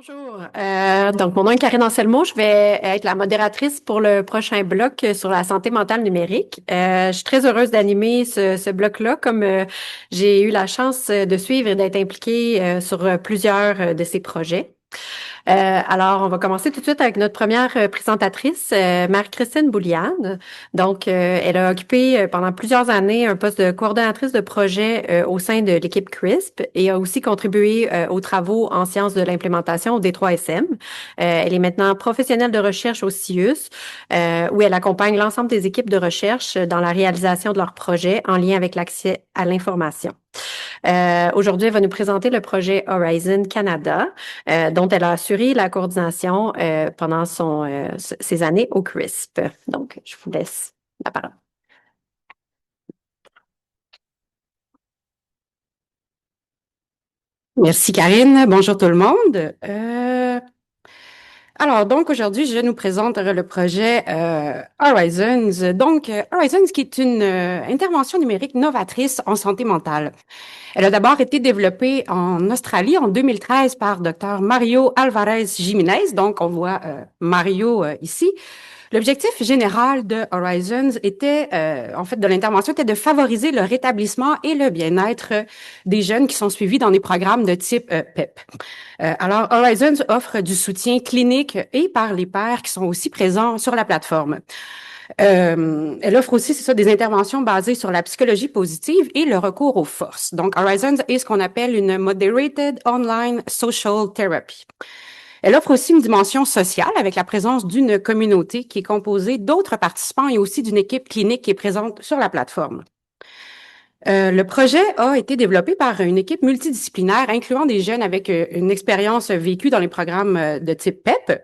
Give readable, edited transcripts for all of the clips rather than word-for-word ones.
Bonjour. Donc, mon nom est Karyne Anselmo. Je vais être la modératrice pour le prochain bloc sur la santé mentale numérique. Je suis très heureuse d'animer ce bloc-là, comme j'ai eu la chance de suivre et d'être impliquée sur plusieurs de ces projets. Alors, on va commencer tout de suite avec notre première présentatrice, Marie-Christine Boulianne. Donc, elle a occupé pendant plusieurs années un poste de coordonnatrice de projet au sein de l'équipe CRISP et a aussi contribué aux travaux en sciences de l'implémentation au D3SM. Elle est maintenant professionnelle de recherche au CIUS, où elle accompagne l'ensemble des équipes de recherche dans la réalisation de leurs projets en lien avec l'accès à l'information. Aujourd'hui, elle va nous présenter le projet Horizon Canada, dont elle a assuré la coordination pendant ses années au CRISP. Donc, je vous laisse la parole. Merci Karine. Bonjour tout le monde. Alors, donc aujourd'hui, je nous présente le projet Horizons. Donc, Horizons qui est une intervention numérique novatrice en santé mentale. Elle a d'abord été développée en Australie en 2013 par Dr. Mario Alvarez Jiménez. Donc, on voit Mario ici. L'objectif général de Horizons était, en fait, de l'intervention, était de favoriser le rétablissement et le bien-être des jeunes qui sont suivis dans des programmes de type PEP. Alors, Horizons offre du soutien clinique et par les pairs qui sont aussi présents sur la plateforme. Elle offre aussi, c'est ça, des interventions basées sur la psychologie positive et le recours aux forces. Donc, Horizons est ce qu'on appelle une Moderated Online Social Therapy. Elle offre aussi une dimension sociale avec la présence d'une communauté qui est composée d'autres participants et aussi d'une équipe clinique qui est présente sur la plateforme. Le projet a été développé par une équipe multidisciplinaire incluant des jeunes avec une expérience vécue dans les programmes de type PEP.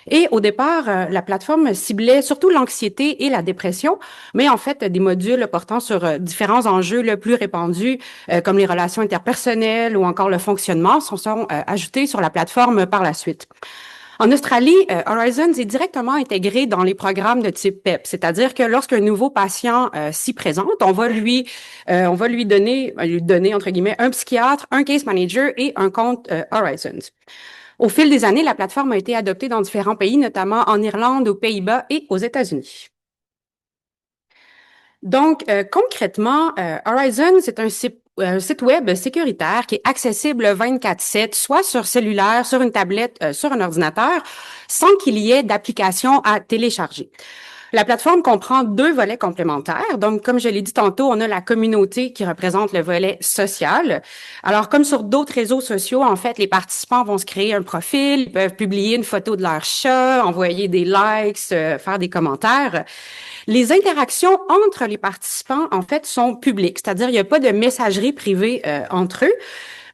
Et au départ, la plateforme ciblait surtout l'anxiété et la dépression, mais en fait, des modules portant sur différents enjeux le plus répandus, comme les relations interpersonnelles ou encore le fonctionnement, sont ajoutés sur la plateforme par la suite. En Australie, Horizons est directement intégré dans les programmes de type PEP, c'est-à-dire que lorsqu'un nouveau patient s'y présente, on va lui donner entre guillemets un psychiatre, un case manager et un compte Horizons. Au fil des années, la plateforme a été adoptée dans différents pays, notamment en Irlande, aux Pays-Bas et aux États-Unis. Donc, concrètement, Horizon, c'est un site web sécuritaire qui est accessible 24/7, soit sur cellulaire, sur une tablette, sur un ordinateur, sans qu'il y ait d'application à télécharger. La plateforme comprend 2 volets complémentaires. Donc, comme je l'ai dit tantôt, on a la communauté qui représente le volet social. Alors, comme sur d'autres réseaux sociaux, en fait, les participants vont se créer un profil, ils peuvent publier une photo de leur chat, envoyer des likes, faire des commentaires. Les interactions entre les participants, en fait, sont publiques, c'est-à-dire il n'y a pas de messagerie privée entre eux.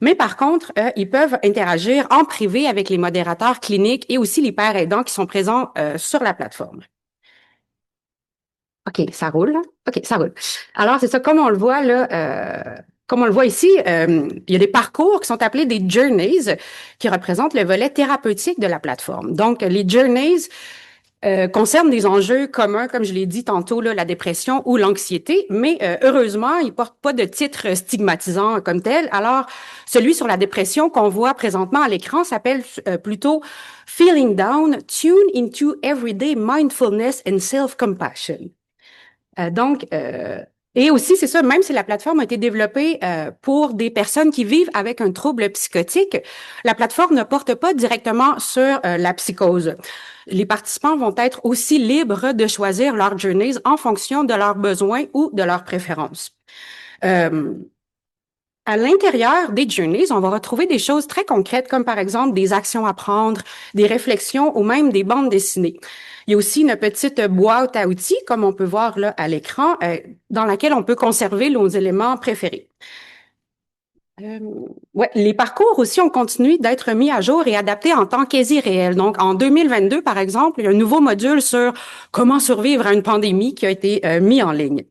Mais par contre, ils peuvent interagir en privé avec les modérateurs cliniques et aussi les pairs aidants qui sont présents sur la plateforme. OK, ça roule. OK, ça roule. Alors, c'est ça, comme on le voit là, comme on le voit ici, il y a des parcours qui sont appelés des journeys qui représentent le volet thérapeutique de la plateforme. Donc, les journeys concernent des enjeux communs, comme je l'ai dit tantôt, là, la dépression ou l'anxiété, mais heureusement, ils portent pas de titre stigmatisant comme tel. Alors, celui sur la dépression qu'on voit présentement à l'écran s'appelle plutôt Feeling Down, Tune into Everyday Mindfulness and Self-Compassion. Et aussi, c'est ça, même si la plateforme a été développée pour des personnes qui vivent avec un trouble psychotique, la plateforme ne porte pas directement sur la psychose. Les participants vont être aussi libres de choisir leur journeys en fonction de leurs besoins ou de leurs préférences. À l'intérieur des journeys, on va retrouver des choses très concrètes, comme par exemple des actions à prendre, des réflexions ou même des bandes dessinées. Il y a aussi une petite boîte à outils, comme on peut voir là à l'écran, dans laquelle on peut conserver nos éléments préférés. Ouais, les parcours aussi ont continué d'être mis à jour et adaptés en temps quasi réel. Donc, en 2022, par exemple, il y a un nouveau module sur comment survivre à une pandémie qui a été mis en ligne.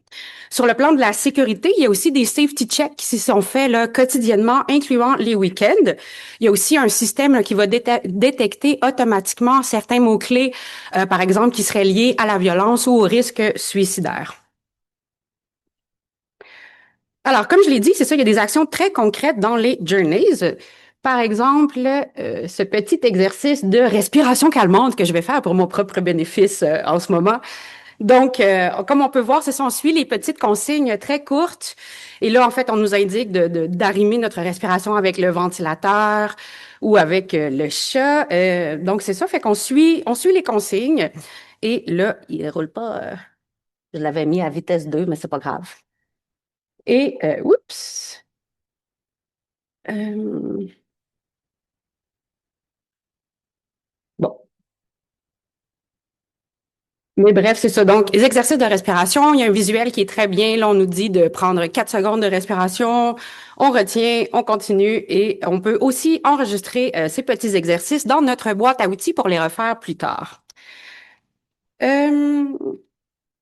Sur le plan de la sécurité, il y a aussi des safety checks qui sont faits là, quotidiennement, incluant les week-ends. Il y a aussi un système là, qui va détecter automatiquement certains mots-clés, par exemple, qui seraient liés à la violence ou au risque suicidaire. Alors, comme je l'ai dit, c'est ça, il y a des actions très concrètes dans les journeys. par exemple, ce petit exercice de respiration calmante que je vais faire pour mon propre bénéfice en ce moment. Donc, comme on peut voir, on suit les petites consignes très courtes. Et là, en fait, on nous indique d'arrimer notre respiration avec le ventilateur ou avec le chat. Donc, c'est ça, fait qu'on suit les consignes. Et là, il ne roule pas. Je l'avais mis à vitesse 2, mais c'est pas grave. Et, oups. Euh, bon. Mais bref, c'est ça. Donc, les exercices de respiration, il y a un visuel qui est très bien. Là, on nous dit de prendre 4 secondes de respiration. On retient, on continue et on peut aussi enregistrer ces petits exercices dans notre boîte à outils pour les refaire plus tard. Euh,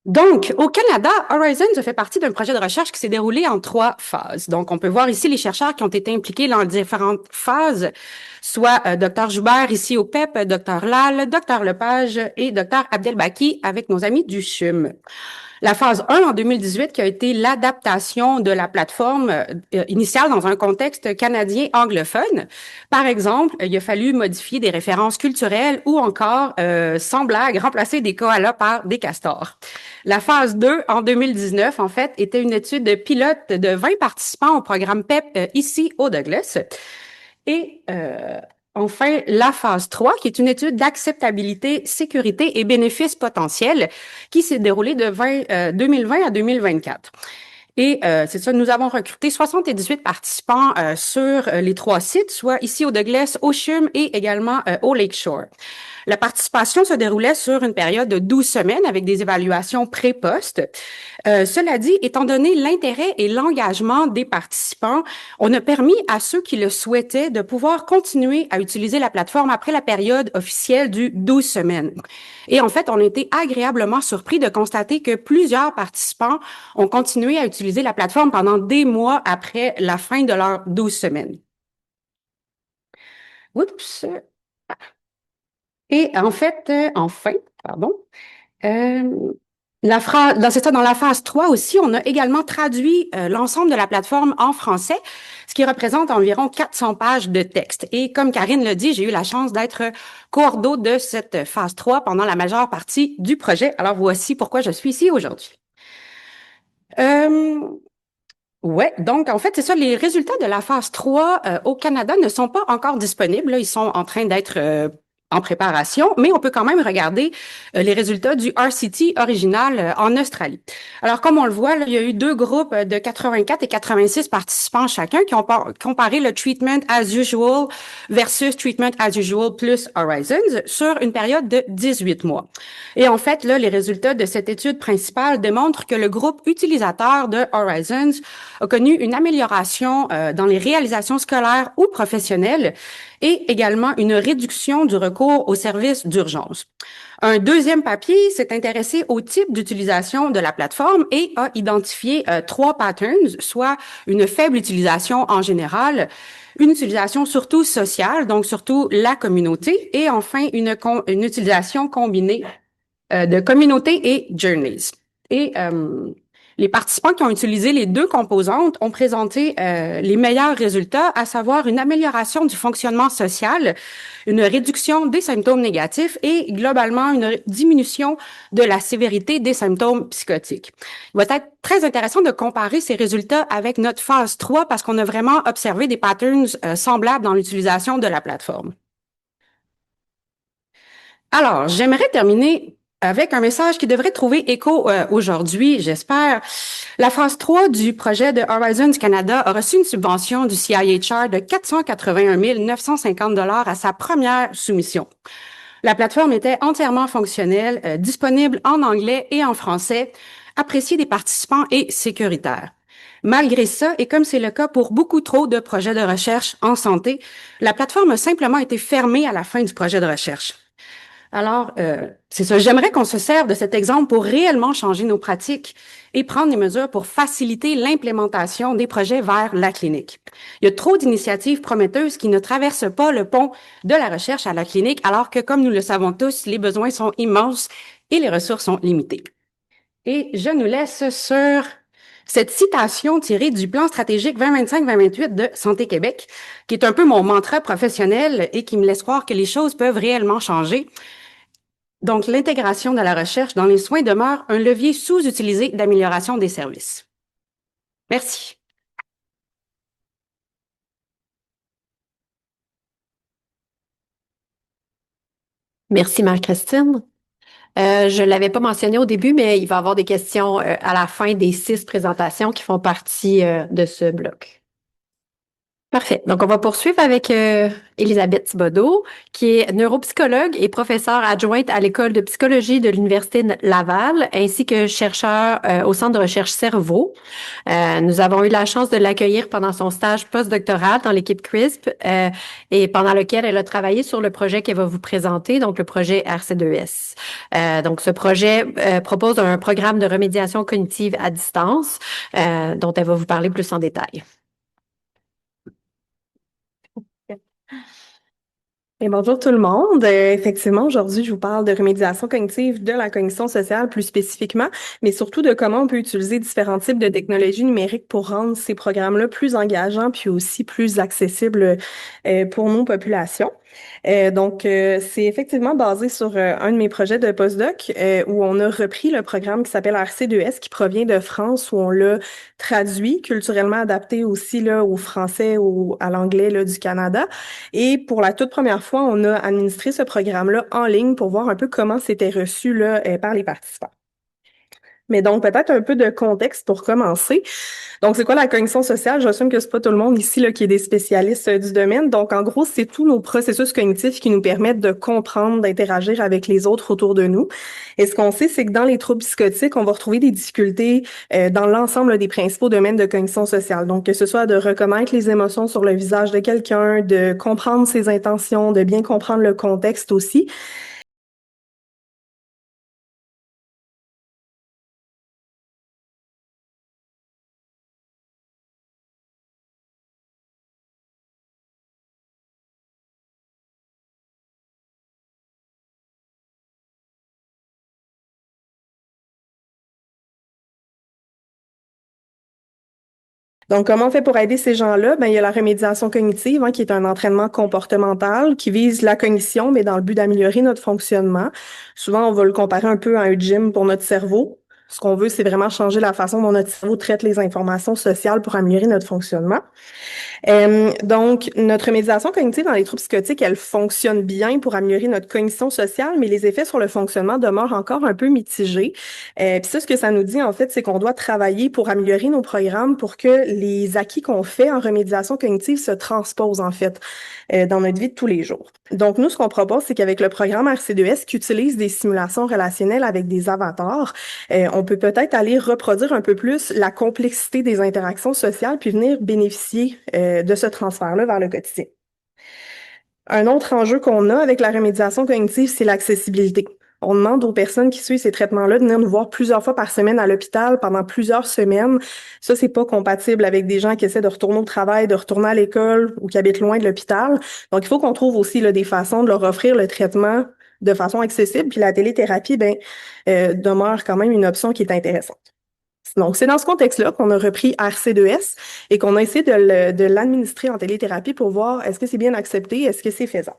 Donc, au Canada, Horizons fait partie d'un projet de recherche qui s'est déroulé en 3 phases. Donc, on peut voir ici les chercheurs qui ont été impliqués dans différentes phases, soit Dr Joubert ici au PEP, Dr Lal, Dr Lepage et Dr Abdelbaki avec nos amis du CHUM. La phase 1 en 2018 qui a été l'adaptation de la plateforme initiale dans un contexte canadien anglophone. Par exemple, il a fallu modifier des références culturelles ou encore, sans blague, remplacer des koalas par des castors. La phase 2 en 2019, en fait, était une étude pilote de 20 participants au programme PEP ici au Douglas. Et enfin, la phase 3, qui est une étude d'acceptabilité, sécurité et bénéfices potentiels qui s'est déroulée de 2020 à 2024. Et c'est ça, nous avons recruté 78 participants sur les 3 sites, soit ici au Douglas, au CHUM et également au Lakeshore. La participation se déroulait sur une période de 12 semaines avec des évaluations pré-post. Cela dit, étant donné l'intérêt et l'engagement des participants, on a permis à ceux qui le souhaitaient de pouvoir continuer à utiliser la plateforme après la période officielle du 12 semaines. Et en fait, on a été agréablement surpris de constater que plusieurs participants ont continué à utiliser la plateforme pendant des mois après la fin de leurs 12 semaines. Oups. Et en fait, dans la phase 3 aussi, on a également traduit l'ensemble de la plateforme en français, ce qui représente environ 400 pages de texte. Et comme Karyne l'a dit, j'ai eu la chance d'être coordo de cette phase 3 pendant la majeure partie du projet. Alors voici pourquoi je suis ici aujourd'hui. Ouais, donc en fait, c'est ça, les résultats de la phase 3 au Canada ne sont pas encore disponibles. Là, ils sont en train d'être en préparation, mais on peut quand même regarder les résultats du RCT original en Australie. Alors, comme on le voit, là, il y a eu 2 groupes de 84 et 86 participants chacun qui ont comparé le treatment as usual versus treatment as usual plus Horizons sur une période de 18 mois. Et en fait, là, les résultats de cette étude principale démontrent que le groupe utilisateur de Horizons a connu une amélioration dans les réalisations scolaires ou professionnelles et également une réduction du recours aux services d'urgence. Un deuxième papier s'est intéressé au type d'utilisation de la plateforme et a identifié 3 patterns, soit une faible utilisation en général, une utilisation surtout sociale, donc surtout la communauté, et enfin une utilisation combinée de communauté et journeys. Et les participants qui ont utilisé les 2 composantes ont présenté les meilleurs résultats, à savoir une amélioration du fonctionnement social, une réduction des symptômes négatifs et globalement une diminution de la sévérité des symptômes psychotiques. Il va être très intéressant de comparer ces résultats avec notre phase 3 parce qu'on a vraiment observé des patterns semblables dans l'utilisation de la plateforme. Alors, j'aimerais terminer avec un message qui devrait trouver écho aujourd'hui, j'espère. La phase 3 du projet de Horizons Canada a reçu une subvention du CIHR de 481 950 $ à sa première soumission. La plateforme était entièrement fonctionnelle, disponible en anglais et en français, appréciée des participants et sécuritaire. Malgré ça, et comme c'est le cas pour beaucoup trop de projets de recherche en santé, la plateforme a simplement été fermée à la fin du projet de recherche. Alors, c'est ça. J'aimerais qu'on se serve de cet exemple pour réellement changer nos pratiques et prendre des mesures pour faciliter l'implémentation des projets vers la clinique. Il y a trop d'initiatives prometteuses qui ne traversent pas le pont de la recherche à la clinique, alors que, comme nous le savons tous, les besoins sont immenses et les ressources sont limitées. Et je nous laisse sur Cette citation tirée du plan stratégique 2025-2028 de Santé Québec, qui est un peu mon mantra professionnel et qui me laisse croire que les choses peuvent réellement changer. Donc, l'intégration de la recherche dans les soins demeure un levier sous-utilisé d'amélioration des services. Merci. Merci, Marie-Christine. Je ne l'avais pas mentionné au début, mais il va y avoir des questions à la fin des 6 présentations qui font partie de ce bloc. Parfait. Donc, on va poursuivre avec Elisabeth Thibodeau, qui est neuropsychologue et professeure adjointe à l'École de psychologie de l'Université de Laval, ainsi que chercheur au Centre de recherche Cerveau. Nous avons eu la chance de l'accueillir pendant son stage postdoctoral dans l'équipe CRISP et pendant lequel elle a travaillé sur le projet qu'elle va vous présenter, donc le projet RC2S. Donc, ce projet propose un programme de remédiation cognitive à distance dont elle va vous parler plus en détail. Et bonjour tout le monde. Effectivement, aujourd'hui, je vous parle de remédiation cognitive de la cognition sociale plus spécifiquement, mais surtout de comment on peut utiliser différents types de technologies numériques pour rendre ces programmes-là plus engageants puis aussi plus accessibles pour nos populations. C'est effectivement basé sur un de mes projets de postdoc où on a repris le programme qui s'appelle RC2S qui provient de France, où on l'a traduit, culturellement adapté aussi là, au français ou à l'anglais là, du Canada. Et pour la toute première fois, on a administré ce programme-là en ligne pour voir un peu comment c'était reçu là, par les participants. Mais donc, peut-être un peu de contexte pour commencer. Donc, c'est quoi la cognition sociale? J'assume que c'est pas tout le monde ici là, qui est des spécialistes du domaine. Donc, en gros, c'est tous nos processus cognitifs qui nous permettent de comprendre, d'interagir avec les autres autour de nous. Et ce qu'on sait, c'est que dans les troubles psychotiques, on va retrouver des difficultés dans l'ensemble des principaux domaines de cognition sociale. Donc, que ce soit de reconnaître les émotions sur le visage de quelqu'un, de comprendre ses intentions, de bien comprendre le contexte aussi. Donc, comment on fait pour aider ces gens-là? Ben, il y a la remédiation cognitive, qui est un entraînement comportemental qui vise la cognition, mais dans le but d'améliorer notre fonctionnement. Souvent, on va le comparer un peu à un gym pour notre cerveau. Ce qu'on veut, c'est vraiment changer la façon dont notre cerveau traite les informations sociales pour améliorer notre fonctionnement. Donc, notre remédiation cognitive dans les troubles psychotiques, elle fonctionne bien pour améliorer notre cognition sociale, mais les effets sur le fonctionnement demeurent encore un peu mitigés. Puis ça, ce que ça nous dit, en fait, c'est qu'on doit travailler pour améliorer nos programmes pour que les acquis qu'on fait en remédiation cognitive se transposent, en fait, dans notre vie de tous les jours. Donc, nous, ce qu'on propose, c'est qu'avec le programme RC2S qui utilise des simulations relationnelles avec des avatars, on peut peut-être aller reproduire un peu plus la complexité des interactions sociales puis venir bénéficier de ce transfert-là vers le quotidien. Un autre enjeu qu'on a avec la remédiation cognitive, c'est l'accessibilité. On demande aux personnes qui suivent ces traitements-là de venir nous voir plusieurs fois par semaine à l'hôpital pendant plusieurs semaines. Ça, c'est pas compatible avec des gens qui essaient de retourner au travail, de retourner à l'école ou qui habitent loin de l'hôpital. Donc, il faut qu'on trouve aussi là, des façons de leur offrir le traitement de façon accessible. Puis la téléthérapie, demeure quand même une option qui est intéressante. Donc, c'est dans ce contexte-là qu'on a repris RC2S et qu'on a essayé de l'administrer en téléthérapie pour voir est-ce que c'est bien accepté, est-ce que c'est faisable.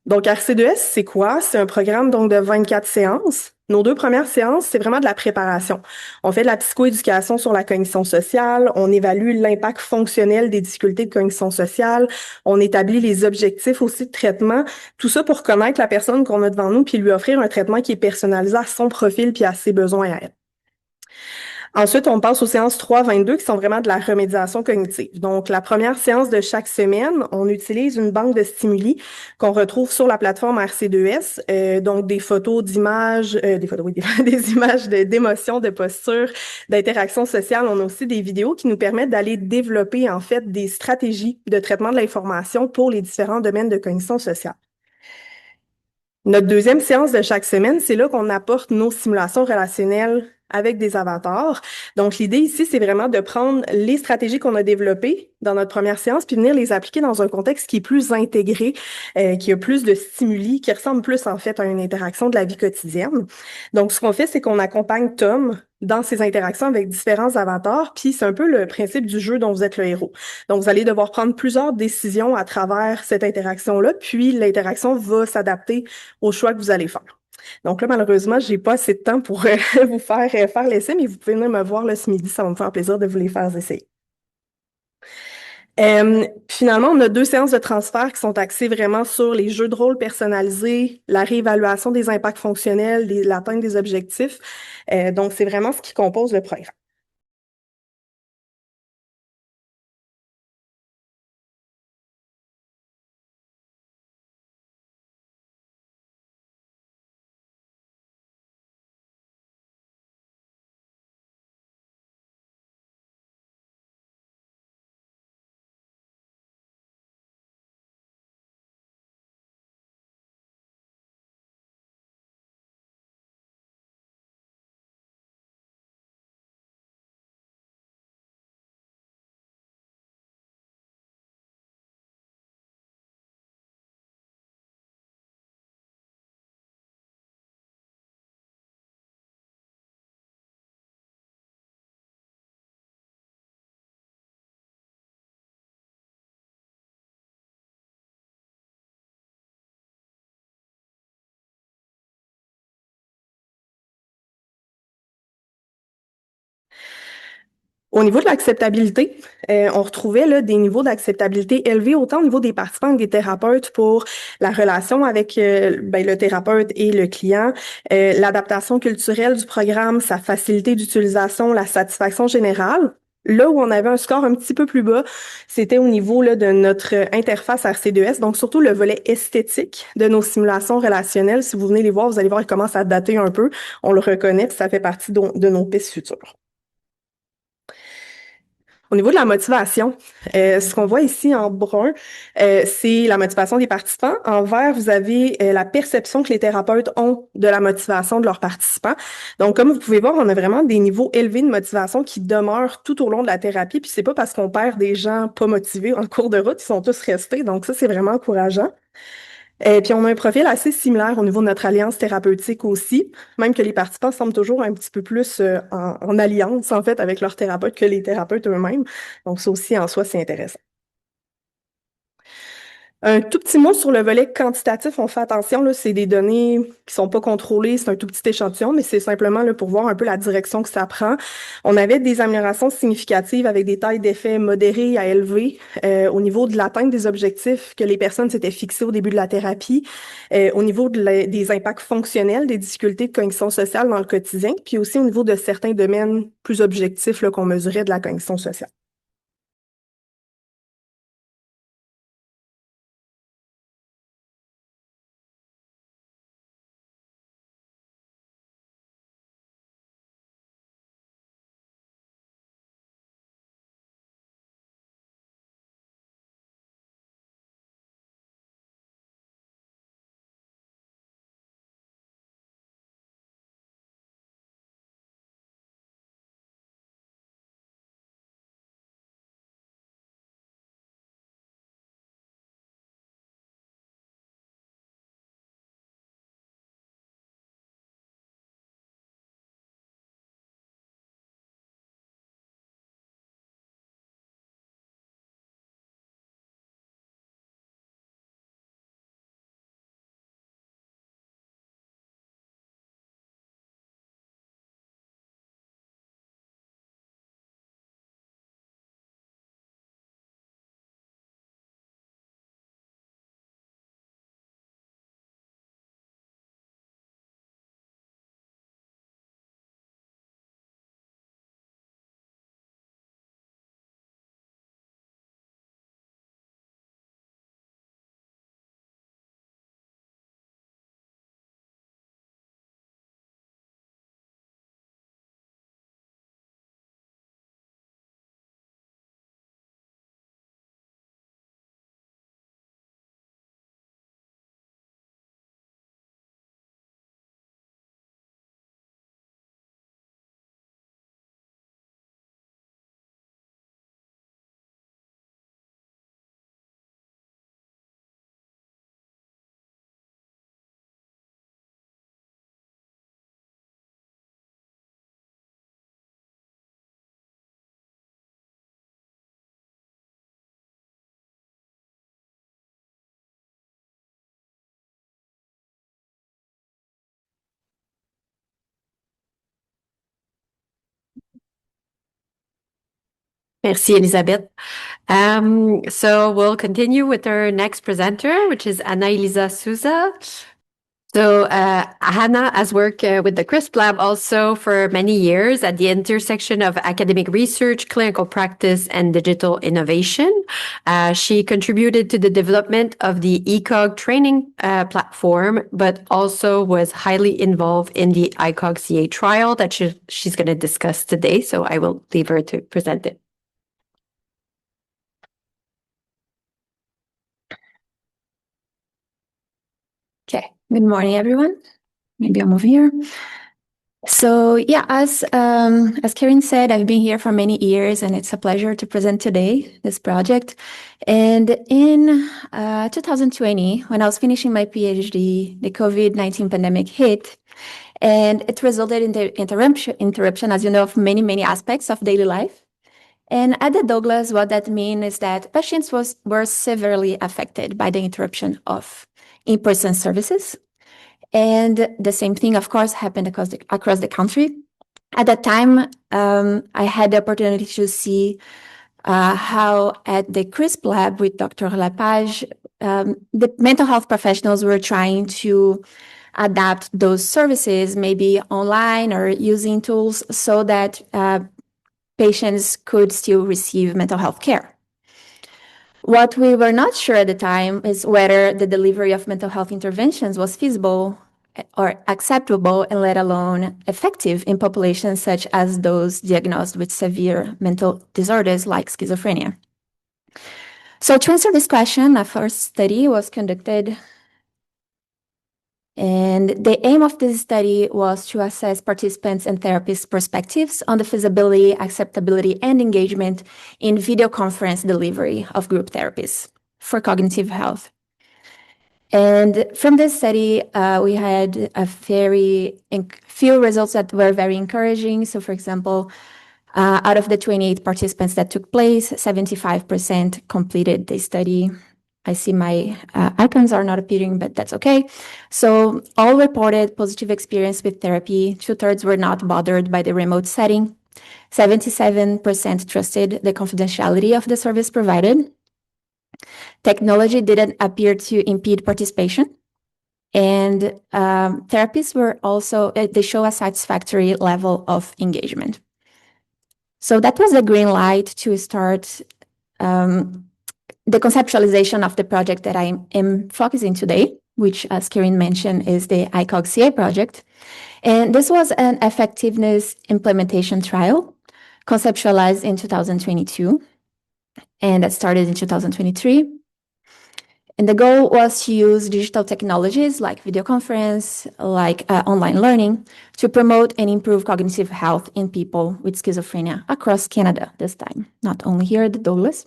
Donc, RC2S, c'est quoi? C'est un programme donc de 24 séances. Nos 2 premières séances, c'est vraiment de la préparation. On fait de la psychoéducation sur la cognition sociale, on évalue l'impact fonctionnel des difficultés de cognition sociale, on établit les objectifs aussi de traitement, tout ça pour connaître la personne qu'on a devant nous puis lui offrir un traitement qui est personnalisé à son profil puis à ses besoins à elle. Ensuite, on passe aux séances 3-22 qui sont vraiment de la remédiation cognitive. Donc, la première séance de chaque semaine, on utilise une banque de stimuli qu'on retrouve sur la plateforme RC2S. Donc, des photos d'images, des photos, oui, des images d'émotions, de postures, d'interactions sociales. On a aussi des vidéos qui nous permettent d'aller développer, en fait, des stratégies de traitement de l'information pour les différents domaines de cognition sociale. Notre deuxième séance de chaque semaine, c'est là qu'on apporte nos simulations relationnelles avec des avatars. Donc, l'idée ici, c'est vraiment de prendre les stratégies qu'on a développées dans notre première séance, puis venir les appliquer dans un contexte qui est plus intégré, qui a plus de stimuli, qui ressemble plus en fait à une interaction de la vie quotidienne. Donc, ce qu'on fait, c'est qu'on accompagne Tom dans ses interactions avec différents avatars, puis c'est un peu le principe du jeu dont vous êtes le héros. Donc, vous allez devoir prendre plusieurs décisions à travers cette interaction-là, puis l'interaction va s'adapter aux choix que vous allez faire. Donc là, malheureusement, j'ai pas assez de temps pour vous faire l'essai, mais vous pouvez venir me voir là, ce midi, ça va me faire plaisir de vous les faire essayer. Finalement, on a 2 séances de transfert qui sont axées vraiment sur les jeux de rôle personnalisés, la réévaluation des impacts fonctionnels, l'atteinte des objectifs. Donc, c'est vraiment ce qui compose le programme. Au niveau de l'acceptabilité, on retrouvait là, des niveaux d'acceptabilité élevés autant au niveau des participants que des thérapeutes pour la relation avec le thérapeute et le client, l'adaptation culturelle du programme, sa facilité d'utilisation, la satisfaction générale. Là où on avait un score un petit peu plus bas, c'était au niveau là, de notre interface RC2S, donc surtout le volet esthétique de nos simulations relationnelles. Si vous venez les voir, vous allez voir, ils commencent à dater un peu. On le reconnaît, puis ça fait partie de nos pistes futures. Au niveau de la motivation, ce qu'on voit ici en brun, c'est la motivation des participants. En vert, vous avez la perception que les thérapeutes ont de la motivation de leurs participants. Donc, comme vous pouvez voir, on a vraiment des niveaux élevés de motivation qui demeurent tout au long de la thérapie. Puis c'est pas parce qu'on perd des gens pas motivés en cours de route, ils sont tous restés. Donc ça, c'est vraiment encourageant. Et puis, on a un profil assez similaire au niveau de notre alliance thérapeutique aussi, même que les participants semblent toujours un petit peu plus en alliance, en fait, avec leurs thérapeutes que les thérapeutes eux-mêmes. Donc, ça aussi, en soi, c'est intéressant. Un tout petit mot sur le volet quantitatif, on fait attention, là, c'est des données qui sont pas contrôlées, c'est un tout petit échantillon, mais c'est simplement là, pour voir un peu la direction que ça prend. On avait des améliorations significatives avec des tailles d'effet modérées à élevées au niveau de l'atteinte des objectifs que les personnes s'étaient fixés au début de la thérapie, au niveau des impacts fonctionnels, des difficultés de cognition sociale dans le quotidien, puis aussi au niveau de certains domaines plus objectifs là, qu'on mesurait de la cognition sociale. Merci, Elisabeth. So we'll continue with our next presenter, which is Anna Elisa Souza. So Hannah has worked with the CRISP Lab also for many years at the intersection of academic research, clinical practice, and digital innovation. She contributed to the development of the ECOG training platform, but also was highly involved in the ICOG-CA trial that she's going to discuss today. So I will leave her to present it. Okay, good morning, everyone. Maybe I'll move here. So yeah, as Karyne said, I've been here for many years, and it's a pleasure to present today this project. And in 2020, when I was finishing my PhD, the COVID-19 pandemic hit, and it resulted in the interruption, as you know, of many aspects of daily life. And at the Douglas, what that means is that patients were severely affected by the interruption of in-person services. And the same thing, of course, happened across the country. At that time, I had the opportunity to see how at the CRISP lab with Dr. Lepage, the mental health professionals were trying to adapt those services, maybe online or using tools so that patients could still receive mental health care. What we were not sure at the time is whether the delivery of mental health interventions was feasible or acceptable, and let alone effective in populations such as those diagnosed with severe mental disorders like schizophrenia. So to answer this question, a first study was conducted, and the aim of this study was to assess participants' and therapists' perspectives on the feasibility, acceptability, and engagement in video conference delivery of group therapies for cognitive health. And from this study, we had a few results that were very encouraging. So, for example, out of the 28 participants that took place, 75% completed the study. I see my icons are not appearing, but that's okay. So all reported positive experience with therapy. 2/3 were not bothered by the remote setting. 77% trusted the confidentiality of the service provided. Technology didn't appear to impede participation. And therapists were also, they show a satisfactory level of engagement. So that was the green light to start the conceptualization of the project that I am focusing today, which, as Karyne mentioned, is the ICOG-CA project. And this was an effectiveness implementation trial conceptualized in 2022, and that started in 2023. And the goal was to use digital technologies like video conference, like online learning, to promote and improve cognitive health in people with schizophrenia across Canada this time, not only here at the Douglas.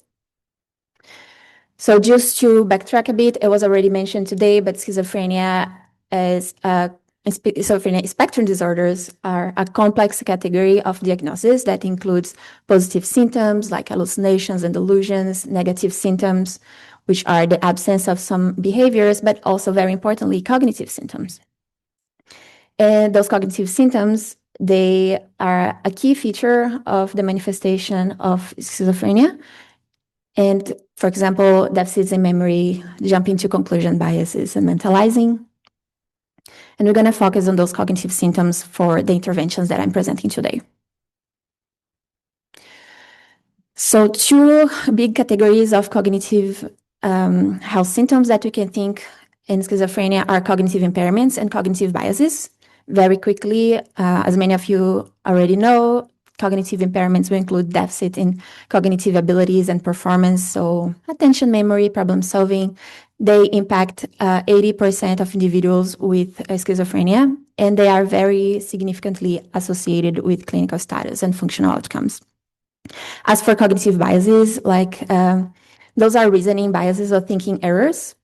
So just to backtrack a bit, it was already mentioned today, but schizophrenia spectrum disorders are a complex category of diagnosis that includes positive symptoms like hallucinations and delusions, negative symptoms, which are the absence of some behaviors, but also very importantly, cognitive symptoms. And those cognitive symptoms, they are a key feature of the manifestation of schizophrenia. And for example, deficits in memory, jumping to conclusion biases, and mentalizing. And we're going to focus on those cognitive symptoms for the interventions that I'm presenting today. So two big categories of cognitive health symptoms that we can think in schizophrenia are cognitive impairments and cognitive biases. Very quickly, as many of you already know, cognitive impairments will include deficit in cognitive abilities and performance, so attention, memory, problem solving. They impact 80% of individuals with schizophrenia, and they are very significantly associated with clinical status and functional outcomes. As for cognitive biases, those are reasoning biases or thinking errors,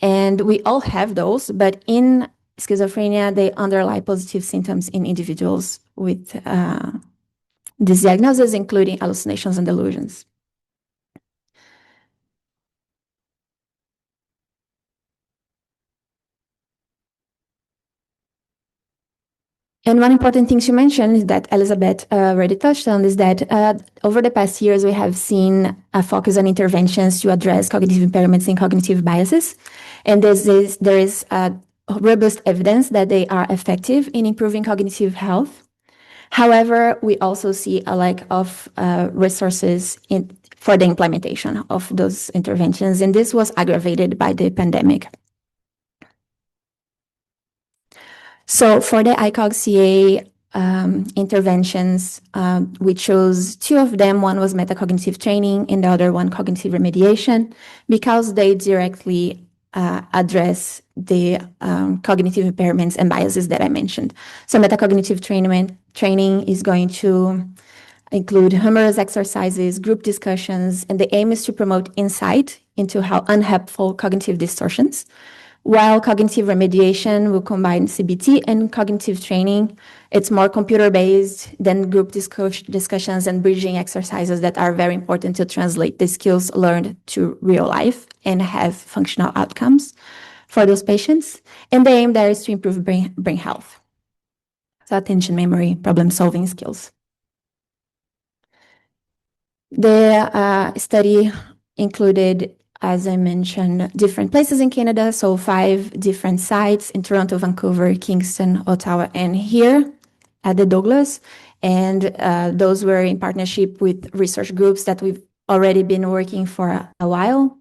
and we all have those, but in schizophrenia, they underlie positive symptoms in individuals with these diagnoses, including hallucinations and delusions. And one important thing to mention is that Elizabeth already touched on is that over the past years, we have seen a focus on interventions to address cognitive impairments and cognitive biases. And there is robust evidence that they are effective in improving cognitive health. However, we also see a lack of resources for the implementation of those interventions, and this was aggravated by the pandemic. So for the ICOG-CA interventions, we chose two of them. One was metacognitive training and the other one cognitive remediation, because they directly address the cognitive impairments and biases that I mentioned. So metacognitive training is going to include humorous exercises, group discussions, and the aim is to promote insight into how unhelpful cognitive distortions, while cognitive remediation will combine CBT and cognitive training. It's more computer-based than group discussions and bridging exercises that are very important to translate the skills learned to real life and have functional outcomes for those patients. And the aim there is to improve brain health. So attention, memory, problem-solving skills. The study included, as I mentioned, different places in Canada, so 5 different sites in Toronto, Vancouver, Kingston, Ottawa, and here at the Douglas. And those were in partnership with research groups that we've already been working for a while.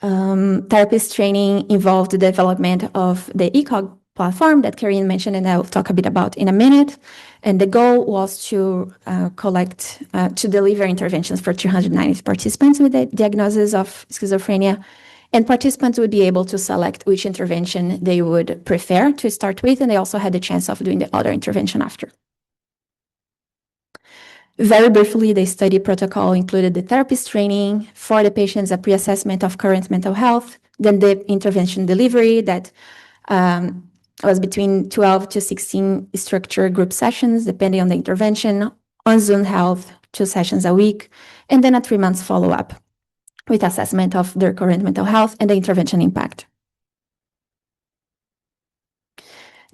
Therapist training involved the development of the ECOG platform that Karyne mentioned, and I'll talk a bit about in a minute. And the goal was to to deliver interventions for 290 participants with a diagnosis of schizophrenia. And participants would be able to select which intervention they would prefer to start with, and they also had the chance of doing the other intervention after. Very briefly, the study protocol included the therapist training for the patients, a pre-assessment of current mental health, then the intervention delivery that was between 12 to 16 structured group sessions, depending on the intervention, on Zoom Health, 2 sessions a week, and then a 3-month follow-up with assessment of their current mental health and the intervention impact.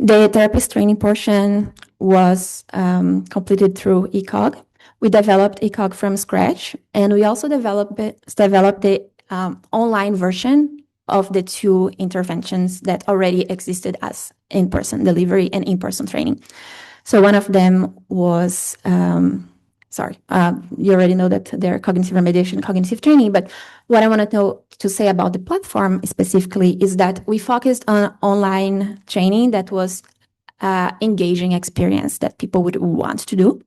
The therapist training portion was completed through ECOG. We developed ECOG from scratch, and we also developed the online version of the 2 interventions that already existed as in-person delivery and in-person training. So one of them was, you already know that they're cognitive remediation, cognitive training, but what I wanted to say about the platform specifically is that we focused on online training that was engaging experience that people would want to do.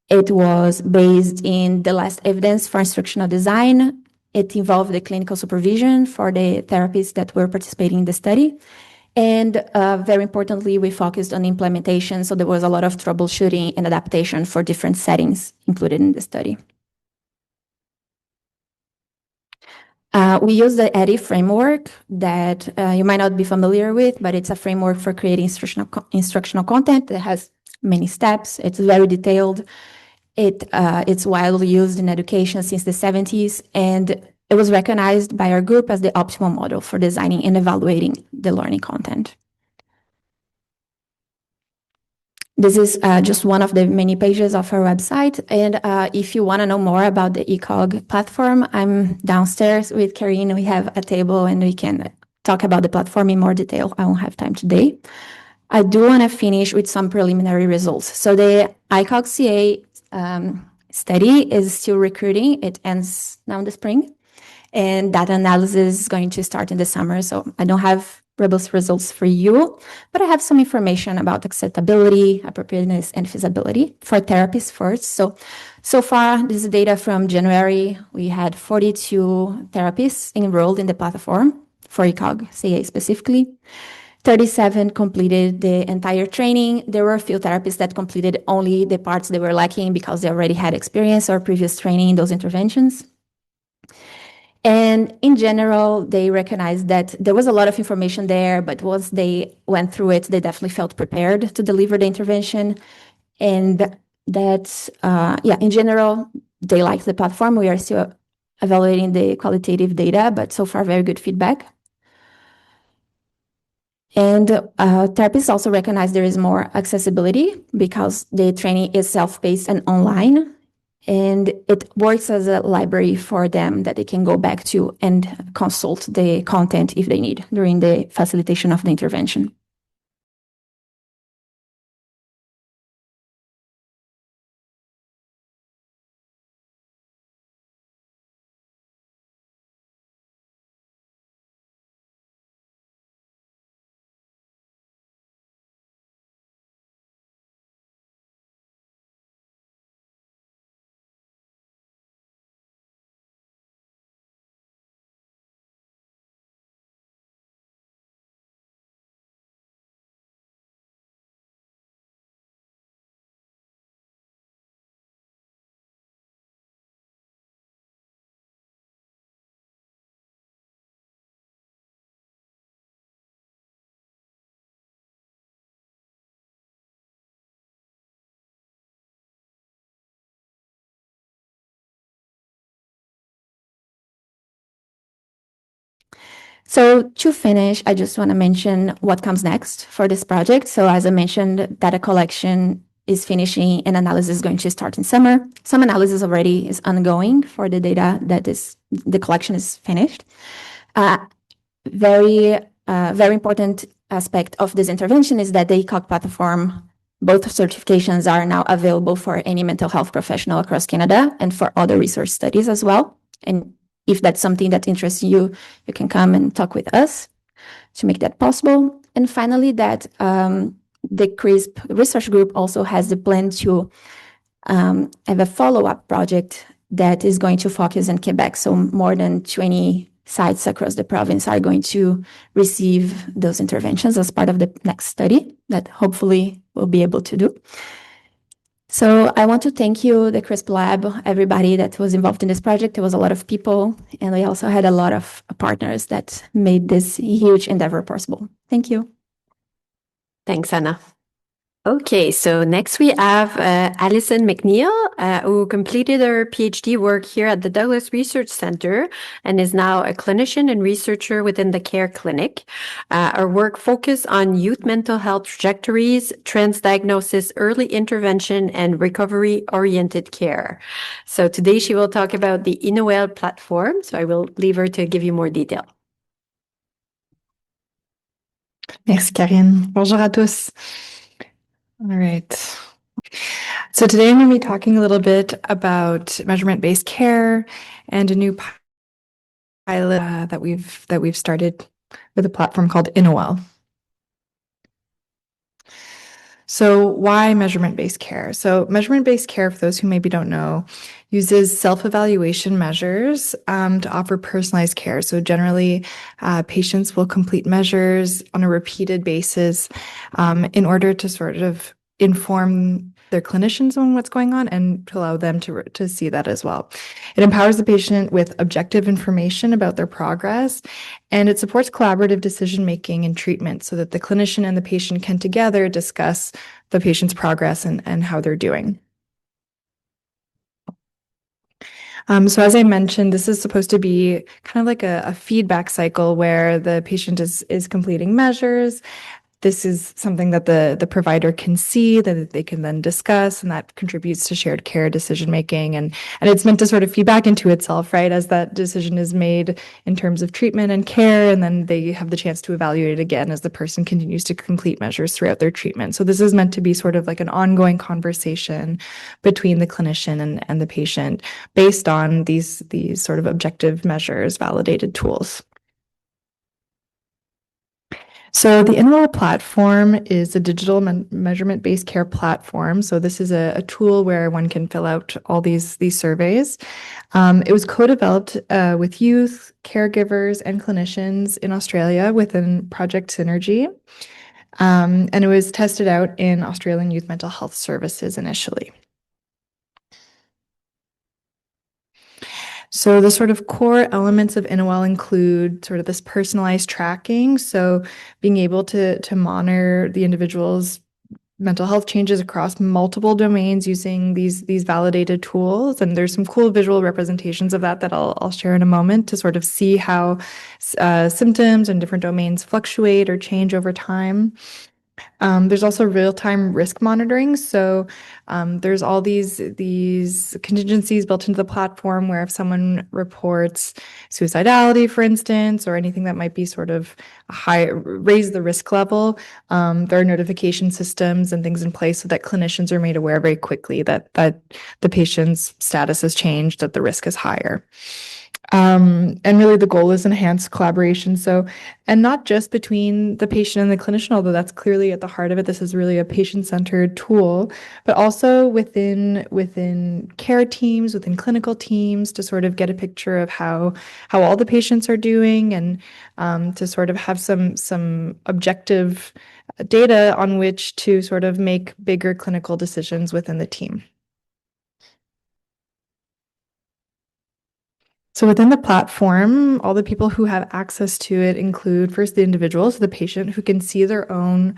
It was based in the last evidence for instructional design. It involved the clinical supervision for the therapists that were participating in the study. And very importantly, we focused on implementation. So there was a lot of troubleshooting and adaptation for different settings included in the study. We use the EDI framework that you might not be familiar with, but it's a framework for creating instructional content that has many steps. It's very detailed. It's widely used in education since the 70s, and it was recognized by our group as the optimal model for designing and evaluating the learning content. This is just one of the many pages of our website, and if you want to know more about the ECOG platform, I'm downstairs with Karyne. We have a table, and we can talk about the platform in more detail. I won't have time today. I do want to finish with some preliminary results. So the ICOG-CA study is still recruiting. It ends now in the spring, and data analysis is going to start in the summer. So I don't have robust results for you, but I have some information about acceptability, appropriateness, and feasibility for therapists first. So far, this is data from January. We had 42 therapists enrolled in the platform for ICOG-CA specifically. 37 completed the entire training. There were a few therapists that completed only the parts they were lacking because they already had experience or previous training in those interventions. And in general, they recognized that there was a lot of information there, but once they went through it, they definitely felt prepared to deliver the intervention. And that, in general, they liked the platform. We are still evaluating the qualitative data, but so far, very good feedback. And therapists also recognize there is more accessibility because the training is self-paced and online. And it works as a library for them that they can go back to and consult the content if they need during the facilitation of the intervention. So to finish, I just want to mention what comes next for this project. So as I mentioned, data collection is finishing and analysis is going to start in summer. Some analysis already is ongoing for the data that the collection is finished. Very important aspect of this intervention is that the ECOG platform, both certifications are now available for any mental health professional across Canada and for other research studies as well. And if that's something that interests you, you can come and talk with us to make that possible. And finally, that the CRISP research group also has the plan to have a follow-up project that is going to focus in Quebec. So more than 20 sites across the province are going to receive those interventions as part of the next study that hopefully we'll be able to do. So I want to thank you, the CRISP Lab, everybody that was involved in this project. There was a lot of people, and we also had a lot of partners that made this huge endeavor possible. Thank you. Thanks, Anna. Okay, so next we have Alison McNeil, who completed her PhD work here at the Douglas Research Center and is now a clinician and researcher within the Care Clinic. Her work focused on youth mental health trajectories, trends diagnosis, early intervention, and recovery-oriented care. So today she will talk about the INOEL platform, so I will leave her to give you more detail. Merci, Karyne. Bonjour à tous. All right. So today I'm going to be talking a little bit about measurement-based care and a new pilot that we've started with a platform called INOEL. So why measurement-based care? So measurement-based care, for those who maybe don't know, uses self-evaluation measures to offer personalized care. So generally, patients will complete measures on a repeated basis in order to sort of inform their clinicians on what's going on and to allow them to see that as well. It empowers the patient with objective information about their progress, and it supports collaborative decision-making and treatment so that the clinician and the patient can together discuss the patient's progress and how they're doing. So as I mentioned, this is supposed to be kind of like a feedback cycle where the patient is completing measures. This is something that the provider can see, that they can then discuss, and that contributes to shared care decision-making. And it's meant to sort of feed back into itself, right, as that decision is made in terms of treatment and care, and then they have the chance to evaluate it again as the person continues to complete measures throughout their treatment. So this is meant to be sort of like an ongoing conversation between the clinician and the patient based on these sort of objective measures, validated tools. So the INOEL platform is a digital measurement-based care platform. So this is a tool where one can fill out all these surveys. It was co-developed with youth, caregivers, and clinicians in Australia within Project Synergy. And it was tested out in Australian Youth Mental Health Services initially. So the sort of core elements of INOEL include sort of this personalized tracking. So being able to monitor the individual's mental health changes across multiple domains using these validated tools. And there's some cool visual representations of that I'll share in a moment to sort of see how symptoms in different domains fluctuate or change over time. There's also real-time risk monitoring. So there's all these contingencies built into the platform where if someone reports suicidality, for instance, or anything that might be sort of raise the risk level, there are notification systems and things in place so that clinicians are made aware very quickly that the patient's status has changed, that the risk is higher. And really the goal is enhanced collaboration. So, and not just between the patient and the clinician, although that's clearly at the heart of it. This is really a patient-centered tool, but also within care teams, within clinical teams, to sort of get a picture of how all the patients are doing, and to sort of have some objective data on which to sort of make bigger clinical decisions within the team. So within the platform, all the people who have access to it include first the individual, so the patient, who can see their own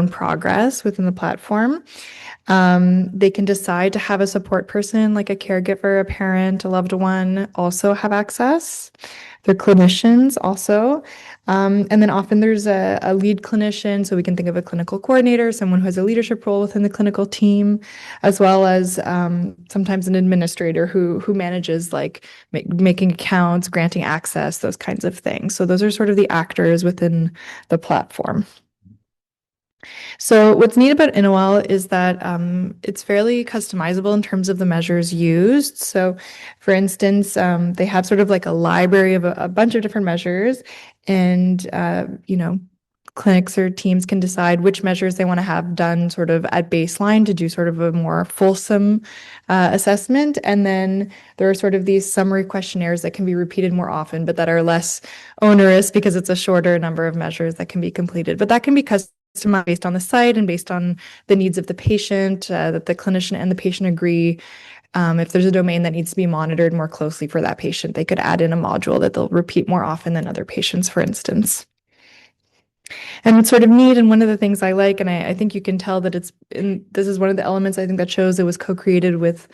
progress within the platform. They can decide to have a support person like a caregiver, a parent, a loved one also have access. They're clinicians also. And then often there's a lead clinician, so we can think of a clinical coordinator, someone who has a leadership role within the clinical team, as well as sometimes an administrator who manages like making accounts, granting access, those kinds of things. So those are sort of the actors within the platform. So what's neat about InnoWell is that it's fairly customizable in terms of the measures used. So for instance, they have sort of like a library of a bunch of different measures, and clinics or teams can decide which measures they want to have done sort of at baseline to do sort of a more fulsome assessment. And then there are sort of these summary questionnaires that can be repeated more often, but that are less onerous because it's a shorter number of measures that can be completed. But that can be customized based on the site and based on the needs of the patient, that the clinician and the patient agree. If there's a domain that needs to be monitored more closely for that patient, they could add in a module that they'll repeat more often than other patients, for instance. And it's sort of neat, and one of the things I like, and I think you can tell that this is one of the elements I think that shows it was co-created with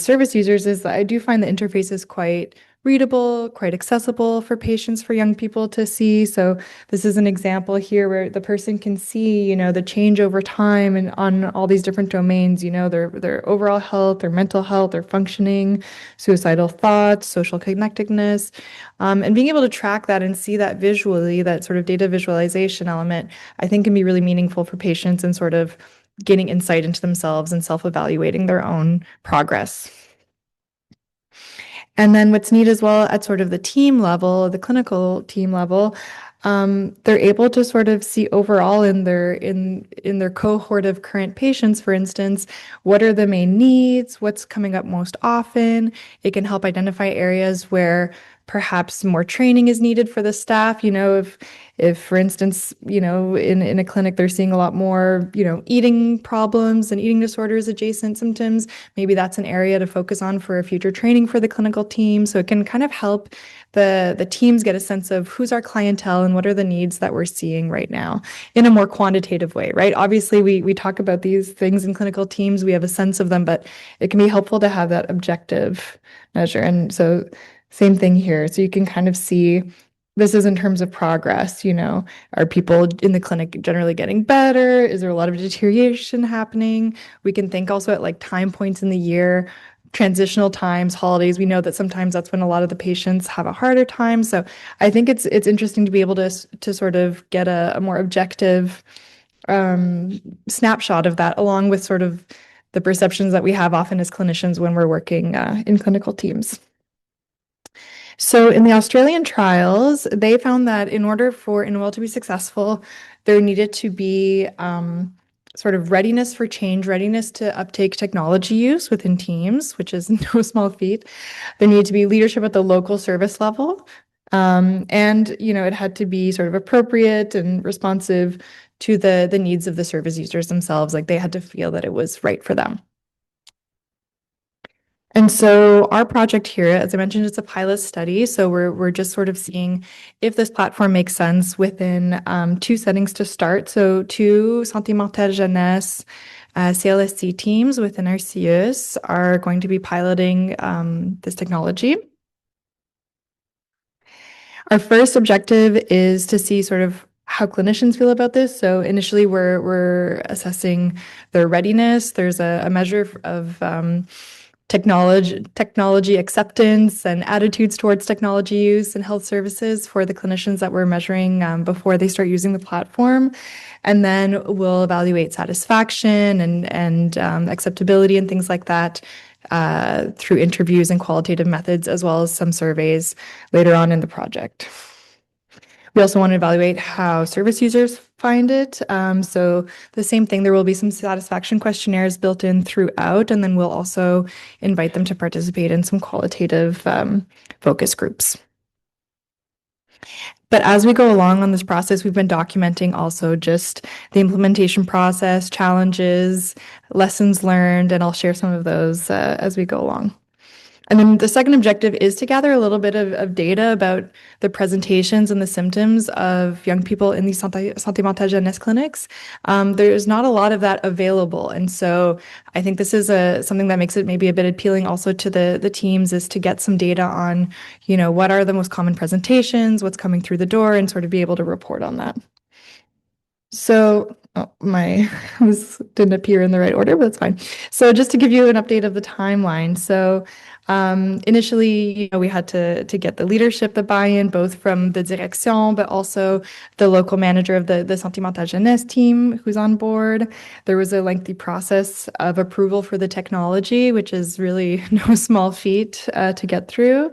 service users, is that I do find the interface is quite readable, quite accessible for patients, for young people to see. So this is an example here where the person can see, the change over time and on all these different domains, their overall health, their mental health, their functioning, suicidal thoughts, social connectedness, and being able to track that and see that visually, that sort of data visualization element, I think can be really meaningful for patients and sort of gaining insight into themselves and self-evaluating their own progress. And then what's neat as well at sort of the team level, the clinical team level, they're able to sort of see overall in their cohort of current patients, for instance, what are the main needs, what's coming up most often. It can help identify areas where perhaps more training is needed for the staff. If for instance, in a clinic, they're seeing a lot more, eating problems and eating disorders, adjacent symptoms, maybe that's an area to focus on for a future training for the clinical team. So it can kind of help the teams get a sense of who's our clientele and what are the needs that we're seeing right now in a more quantitative way, right? Obviously, we talk about these things in clinical teams, we have a sense of them, but it can be helpful to have that objective measure. And so same thing here. So you can kind of see, this is in terms of progress, are people in the clinic generally getting better? Is there a lot of deterioration happening? We can think also at like time points in the year, transitional times, holidays. We know that sometimes that's when a lot of the patients have a harder time. So I think it's interesting to be able to sort of get a more objective snapshot of that, along with sort of the perceptions that we have often as clinicians when we're working in clinical teams. So in the Australian trials, they found that in order for InnoWell to be successful, there needed to be sort of readiness for change, readiness to uptake technology use within teams, which is no small feat. There needed to be leadership at the local service level. And, it had to be sort of appropriate and responsive to the needs of the service users themselves. Like they had to feel that it was right for them. And so our project here, as I mentioned, it's a pilot study. So we're just sort of seeing if this platform makes sense within two settings to start. So two Santé Mentale Jeunesse CLSC teams within our CEUs are going to be piloting this technology. Our first objective is to see sort of how clinicians feel about this. So initially, we're assessing their readiness. There's a measure of technology acceptance and attitudes towards technology use in health services for the clinicians that we're measuring before they start using the platform. And then we'll evaluate satisfaction and acceptability and things like that through interviews and qualitative methods, as well as some surveys later on in the project. We also want to evaluate how service users find it. So the same thing, there will be some satisfaction questionnaires built in throughout, and then we'll also invite them to participate in some qualitative focus groups. But as we go along on this process, we've been documenting also just the implementation process, challenges, lessons learned, and I'll share some of those as we go along. And then the second objective is to gather a little bit of data about the presentations and the symptoms of young people in these Santé Mentale Jeunesse clinics. There's not a lot of that available. And so I think this is something that makes it maybe a bit appealing also to the teams, is to get some data on, what are the most common presentations, what's coming through the door, and sort of be able to report on that. So this didn't appear in the right order, but that's fine. So just to give you an update of the timeline. So initially, we had to get the leadership, the buy-in, both from the direction, but also the local manager of the Santé Mentale Jeunesse team who's on board. There was a lengthy process of approval for the technology, which is really no small feat to get through.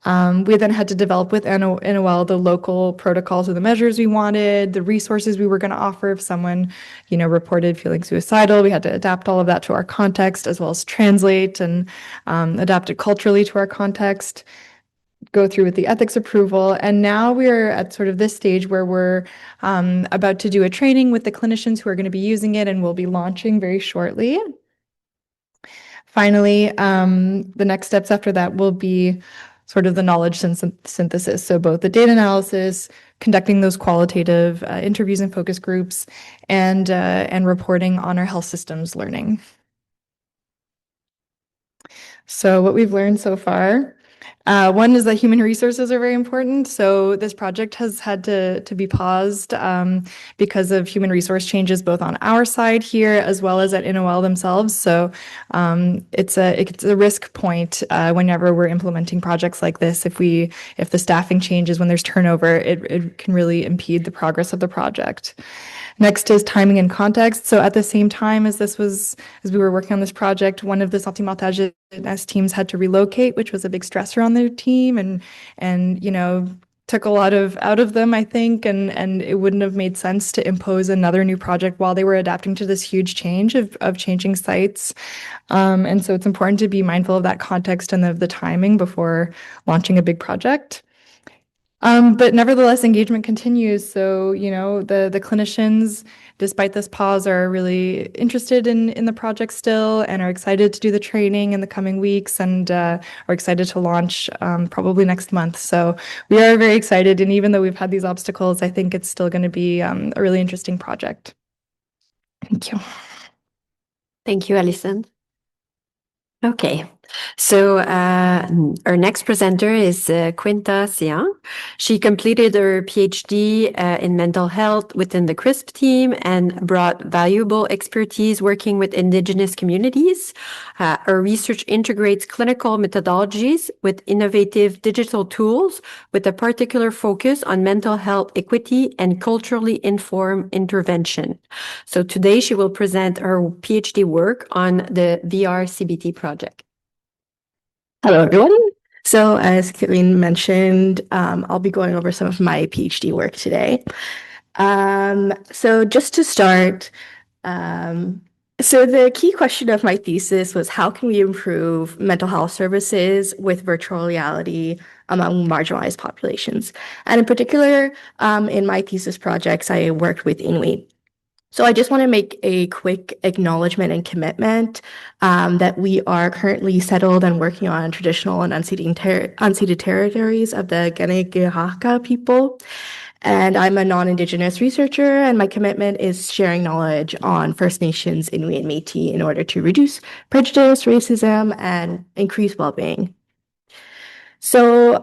We then had to develop with NOL the local protocols of the measures we wanted, the resources we were going to offer if someone, reported feeling suicidal. We had to adapt all of that to our context, as well as translate and adapt it culturally to our context, go through with the ethics approval. And now we're at sort of this stage where we're about to do a training with the clinicians who are going to be using it, and we'll be launching very shortly. Finally, the next steps after that will be sort of the knowledge synthesis. So both the data analysis, conducting those qualitative interviews and focus groups, and reporting on our health systems learning. So what we've learned so far, one is that human resources are very important. So this project has had to be paused because of human resource changes, both on our side here as well as at NOL themselves. So it's a risk point whenever we're implementing projects like this. If the staffing changes, when there's turnover, it can really impede the progress of the project. Next is timing and context. So at the same time as we were working on this project, one of the Santé Mentale Jeunesse teams had to relocate, which was a big stressor on their team, and took a lot out of them, I think, and it wouldn't have made sense to impose another new project while they were adapting to this huge change of changing sites. And so it's important to be mindful of that context and of the timing before launching a big project. But nevertheless, engagement continues. So, the clinicians, despite this pause, are really interested in the project still and are excited to do the training in the coming weeks, and are excited to launch probably next month. So we are very excited. And even though we've had these obstacles, I think it's still going to be a really interesting project. Thank you. Thank you, Alison. Okay, so our next presenter is Quinta Sian. She completed her PhD in mental health within the CRISP team and brought valuable expertise working with Indigenous communities. Her research integrates clinical methodologies with innovative digital tools with a particular focus on mental health equity and culturally informed intervention. So today she will present her PhD work on the VR-CBT project. Hello, everyone. So as Karyne mentioned, I'll be going over some of my PhD work today. So just to start, so the key question of my thesis was, how can we improve mental health services with virtual reality among marginalized populations? And in particular, in my thesis projects, I worked with Inuit. So I just want to make a quick acknowledgement and commitment that we are currently settled and working on traditional and unceded territories of the Kanekihaka people. And I'm a non-Indigenous researcher, and my commitment is sharing knowledge on First Nations, Inuit, and Métis in order to reduce prejudice, racism, and increase well-being. So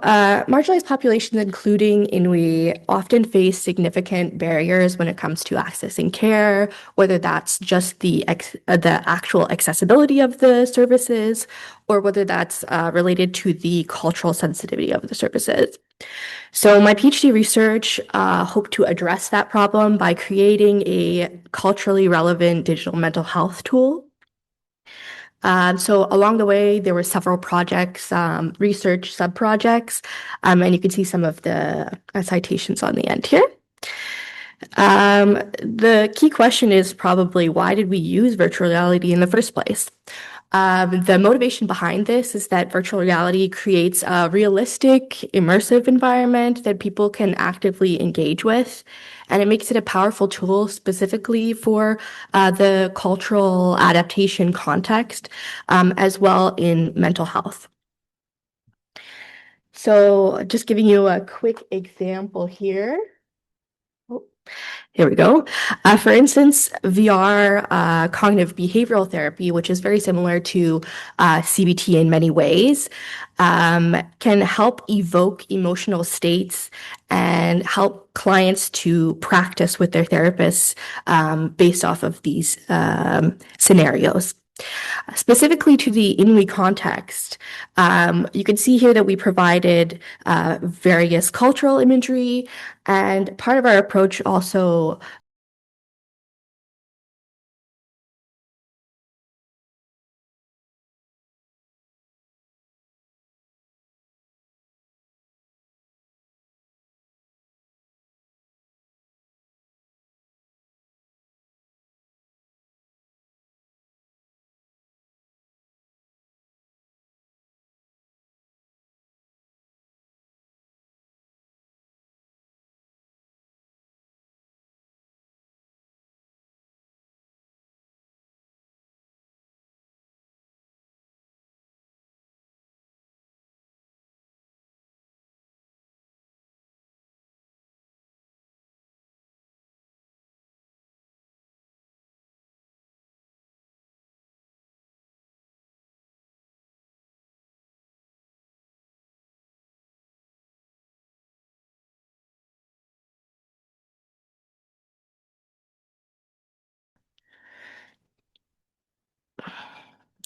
marginalized populations, including Inuit, often face significant barriers when it comes to accessing care, whether that's just the actual accessibility of the services, or whether that's related to the cultural sensitivity of the services. So my PhD research hoped to address that problem by creating a culturally relevant digital mental health tool. So along the way, there were several projects, research sub-projects, and you can see some of the citations on the end here. The key question is probably, why did we use virtual reality in the first place? The motivation behind this is that virtual reality creates a realistic, immersive environment that people can actively engage with, and it makes it a powerful tool specifically for the cultural adaptation context, as well in mental health. So just giving you a quick example here. Here we go. For instance, VR cognitive behavioral therapy, which is very similar to CBT in many ways, can help evoke emotional states and help clients to practice with their therapists based off of these scenarios. Specifically to the Inuit context, you can see here that we provided various cultural imagery, and part of our approach also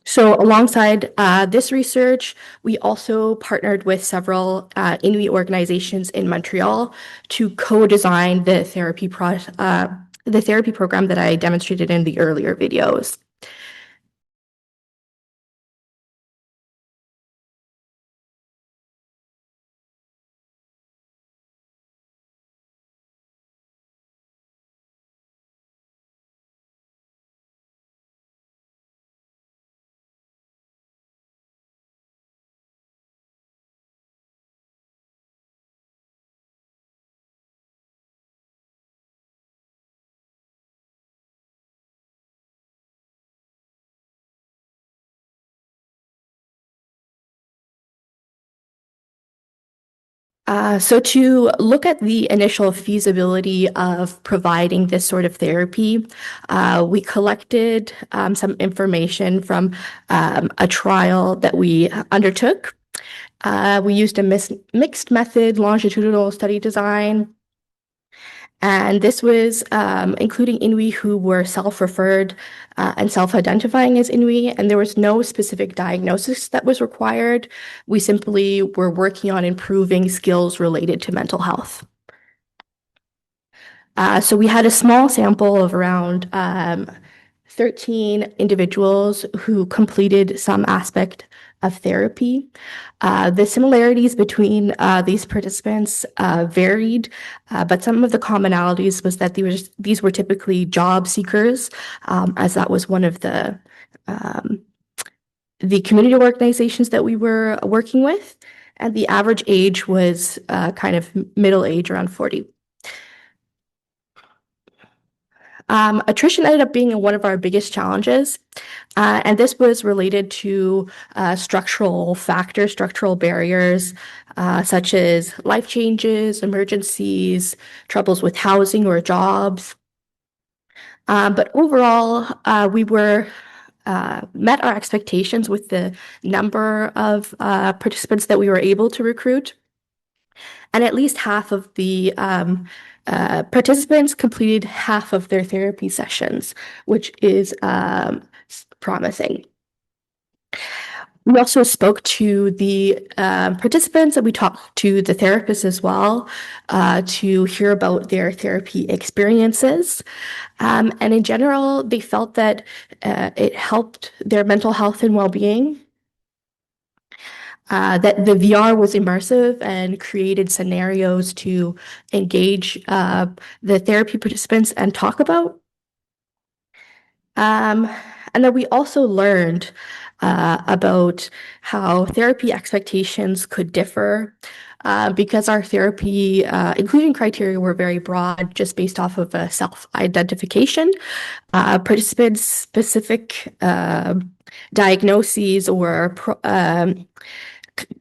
So alongside this research, we also partnered with several Inuit organizations in Montreal to co-design the therapy program that I demonstrated in the earlier videos. So to look at the initial feasibility of providing this sort of therapy, we collected some information from a trial that we undertook. We used a mixed method longitudinal study design. And this was including Inuit who were self-referred and self-identifying as Inuit, and there was no specific diagnosis that was required. We simply were working on improving skills related to mental health. So we had a small sample of around 13 individuals who completed some aspect of therapy. The similarities between these participants varied, but some of the commonalities was that these were typically job seekers, as that was one of the community organizations that we were working with, and the average age was kind of middle age, around 40. Attrition ended up being one of our biggest challenges, and this was related to structural factors, structural barriers, such as life changes, emergencies, troubles with housing or jobs. But overall, we met our expectations with the number of participants that we were able to recruit. And at least half of the participants completed half of their therapy sessions, which is promising. We also spoke to the participants, and we talked to the therapists as well to hear about their therapy experiences. And in general, they felt that it helped their mental health and well-being, that the VR was immersive and created scenarios to engage the therapy participants and talk about. And then we also learned about how therapy expectations could differ because our therapy inclusion criteria were very broad, just based off of a self-identification, participants' specific diagnoses or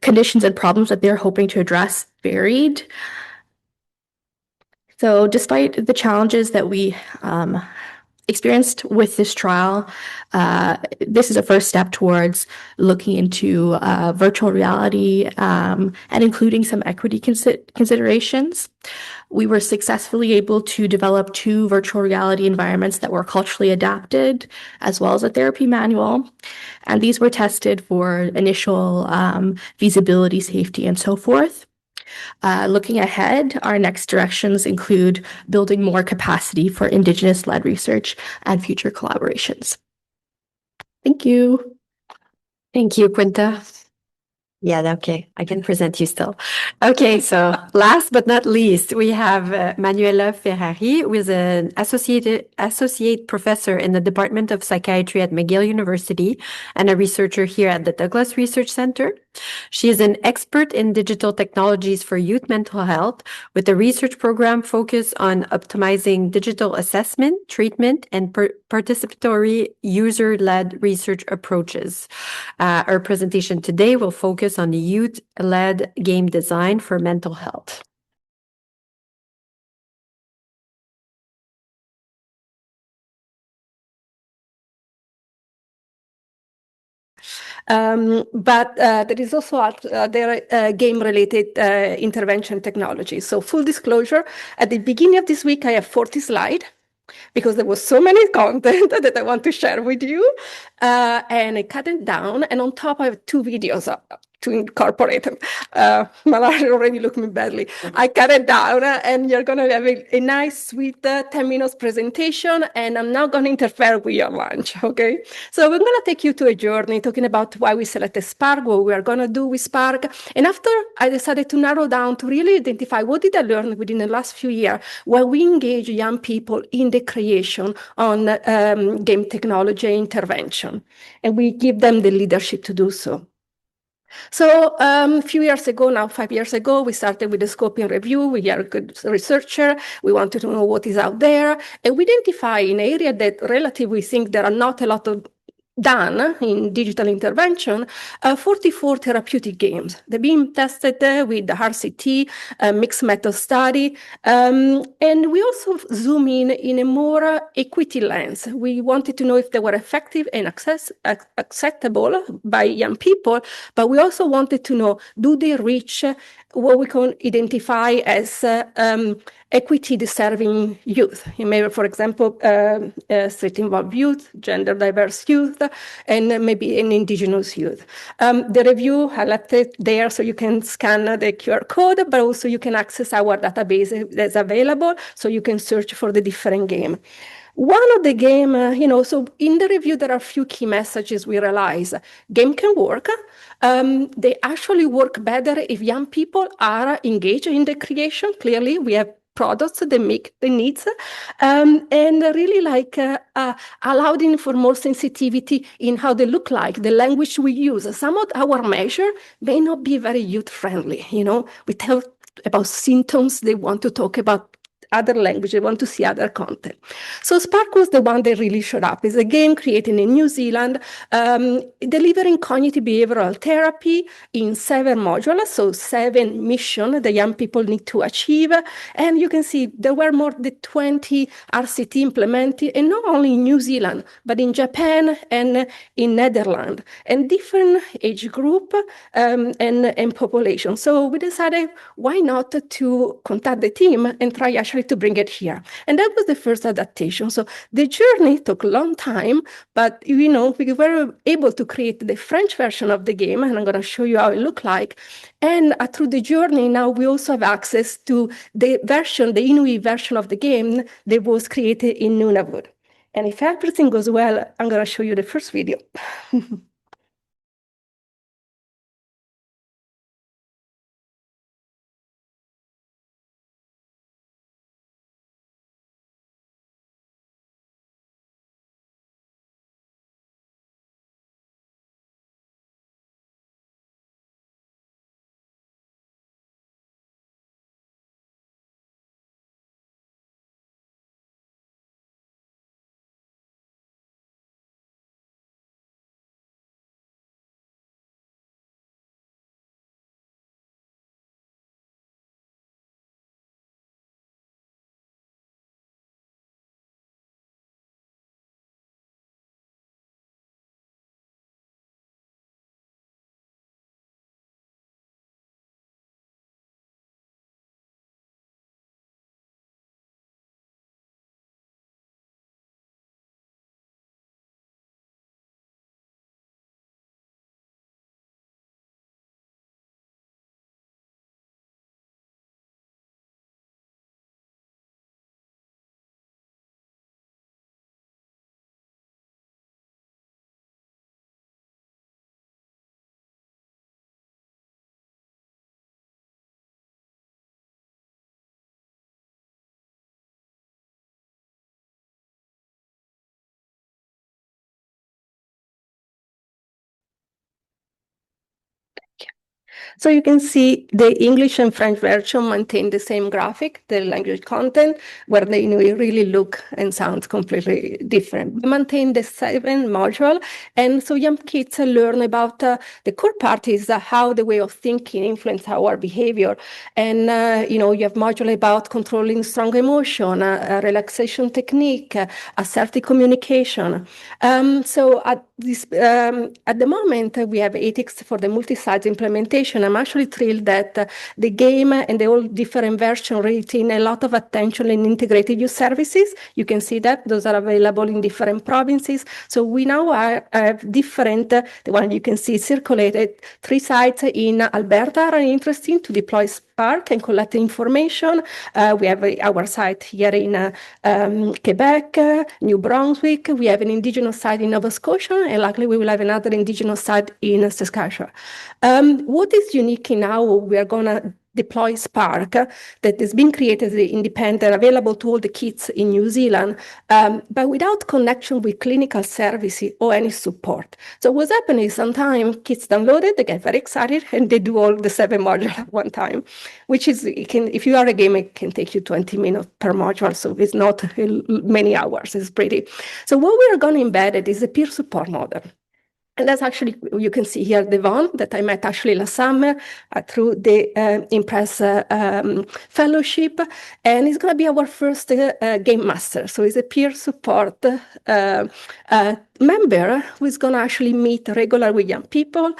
conditions and problems that they're hoping to address varied. So despite the challenges that we experienced with this trial, this is a first step towards looking into virtual reality and including some equity considerations. We were successfully able to develop 2 virtual reality environments that were culturally adapted, as well as a therapy manual. And these were tested for initial feasibility, safety, and so forth. Looking ahead, our next directions include building more capacity for Indigenous-led research and future collaborations. Thank you. Thank you, Quinta. Yeah, okay. I can present you still. Okay, so last but not least, we have Manuela Ferrari, who is an associate professor in the Department of Psychiatry at McGill University and a researcher here at the Douglas Research Center. She is an expert in digital technologies for youth mental health with a research program focused on optimizing digital assessment, treatment, and participatory user-led research approaches. Our presentation today will focus on the youth-led game design for mental health. But there is also game-related intervention technology. So full disclosure, at the beginning of this week, I have 40 slides because there was so many content that I want to share with you. And I cut it down. And on top, I have 2 videos to incorporate them. Malari already looked me badly. I cut it down, and you're going to have a nice, sweet 10 minutes presentation, and I'm not going to interfere with your lunch, okay? So we're going to take you to a journey talking about why we selected Spark, what we are going to do with Spark. And after, I decided to narrow down to really identify what did I learn within the last few years where we engage young people in the creation on game technology intervention. And we give them the leadership to do so. So a few years ago, now 5 years ago, we started with the scoping review. We are a good researcher. We wanted to know what is out there. And we identify an area that relatively we think there are not a lot of done in digital intervention, 44 therapeutic games. They're being tested with the RCT, mixed method study. And we also zoom in a more equity lens. We wanted to know if they were effective and acceptable by young people, but we also wanted to know, do they reach what we can identify as equity deserving youth? You may, for example, street involved youth, gender diverse youth, and maybe an indigenous youth. The review, I left it there so you can scan the QR code, but also you can access our database that's available so you can search for the different game. One of the game, so in the review, there are a few key messages we realize. Game can work. They actually work better if young people are engaged in the creation. Clearly, we have products that meet the needs and really allow them for more sensitivity in how they look like, the language we use. Some of our measure may not be very youth-friendly. We tell about symptoms. They want to talk about other language, they want to see other content. So Spark was the one that really showed up. It's a game created in New Zealand, delivering cognitive behavioral therapy in 7 modules, so 7 missions the young people need to achieve. And you can see there were more than 20 RCT implemented, and not only in New Zealand, but in Japan and in Netherlands, and different age group and population. So we decided, why not to contact the team and try actually to bring it here. And that was the first adaptation. So the journey took a long time, but we were able to create the French version of the game, and I'm going to show you how it looked like. And through the journey, now we also have access to the Inuit version of the game that was created in Nunavut. And if everything goes well, I'm going to show you the first video. So you can see the English and French version maintain the same graphic, the language content, where they really look and sound completely different. We maintain the 7 module, and so young kids learn about the core part is how the way of thinking influence our behavior. And you have module about controlling strong emotion, relaxation technique, assertive communication. So at the moment, we have ethics for the multi-site implementation. I'm actually thrilled that the game and the all different versions retain a lot of attention in integrated use services. You can see that those are available in different provinces. So we now have different, the one you can see circulated, 3 sites in Alberta are interesting to deploy Spark and collect information. We have our site here in Quebec, New Brunswick. We have an Indigenous site in Nova Scotia, and likely we will have another Indigenous site in Saskatchewan. What is unique now, we are going to deploy Spark that has been created as independent, available to all the kids in New Zealand, but without connection with clinical services or any support. So what's happening is sometimes kids download it, they get very excited, and they do all the 7 modules at one time, which is, if you are a gamer, it can take you 20 minutes per module, so it's not many hours, it's pretty. So what we are going to embed it is a peer support model. And that's actually, you can see here, Devon, that I met actually last summer through the Impress Fellowship. And he's going to be our first game master. So he's a peer support member who is going to actually meet regularly with young people.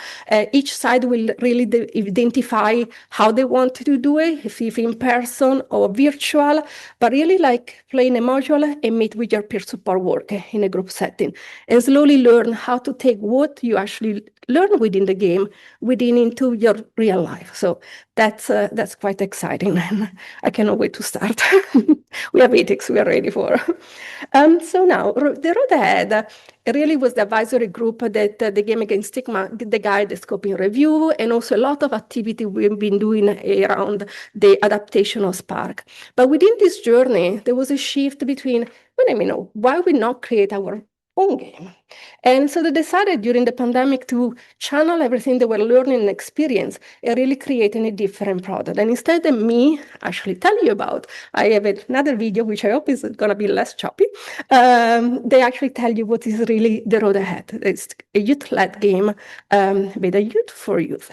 Each side will really identify how they want to do it, if in person or virtual, but really like playing a module and meet with your peer support work in a group setting and slowly learn how to take what you actually learn within the game into your real life. So that's quite exciting, and I cannot wait to start. We have ethics we are ready for. So now the road ahead really was the advisory group that the Game Against Stigma, the guide, the scoping review, and also a lot of activity we've been doing around the adaptation of Spark. But within this journey, there was a shift between, why we not create our own game. And so they decided during the pandemic to channel everything they were learning and experience and really creating a different product. And instead of me actually tell you about, I have another video, which I hope is going to be less choppy. They actually tell you what is really the road ahead. It's a youth-led game with a youth for youth.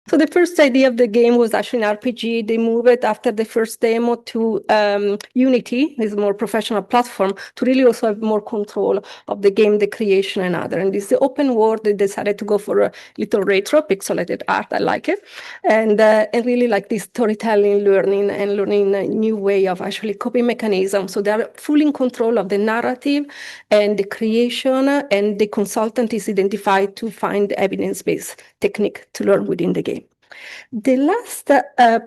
So the first idea of the game was actually an RPG. They moved it after the first demo to Unity, this more professional platform, to really also have more control of the game, the creation and other. And this open world, they decided to go for a little retro pixelated art. I like it. And really like this storytelling, learning a new way of actually coping mechanism. So they're fully in control of the narrative and the creation, and the consultant is identified to find evidence-based technique to learn within the game. The last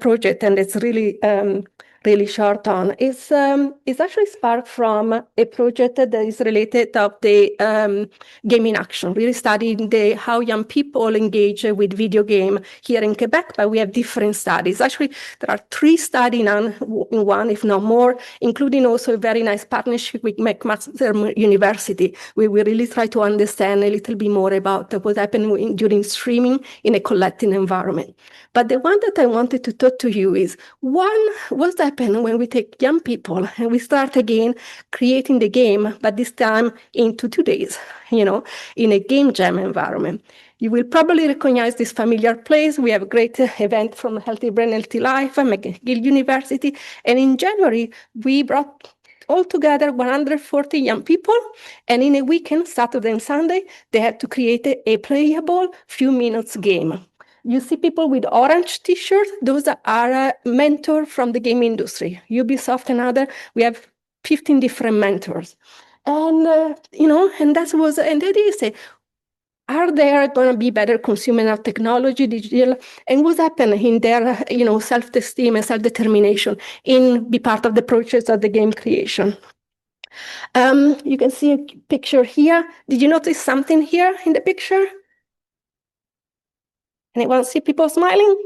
project, and it's really short on, is actually sparked from a project that is related of the game in action, really studying how young people engage with video game here in Quebec, but we have different studies. Actually, there are 3 studies in one, if not more, including also a very nice partnership with McMaster University, where we really try to understand a little bit more about what happened during streaming in a collective environment. But the one that I wanted to talk to you is, one, what's the happens when we take young people and we start again creating the game, but this time into 2 days, in a game jam environment. You will probably recognize this familiar place. We have a great event from Healthy Brain, Healthy Life, McGill University. And in January, we brought all together 140 young people. And in a weekend, Saturday and Sunday, they had to create a playable few minutes game. You see people with orange t-shirts. Those are mentors from the game industry. Ubisoft and other, we have 15 different mentors. And, and and the idea is, are there going to be better consuming of technology, digital, and what's happened in their, self-esteem and self-determination in be part of the process of the game creation? You can see a picture here. Did you notice something here in the picture? Anyone see people smiling?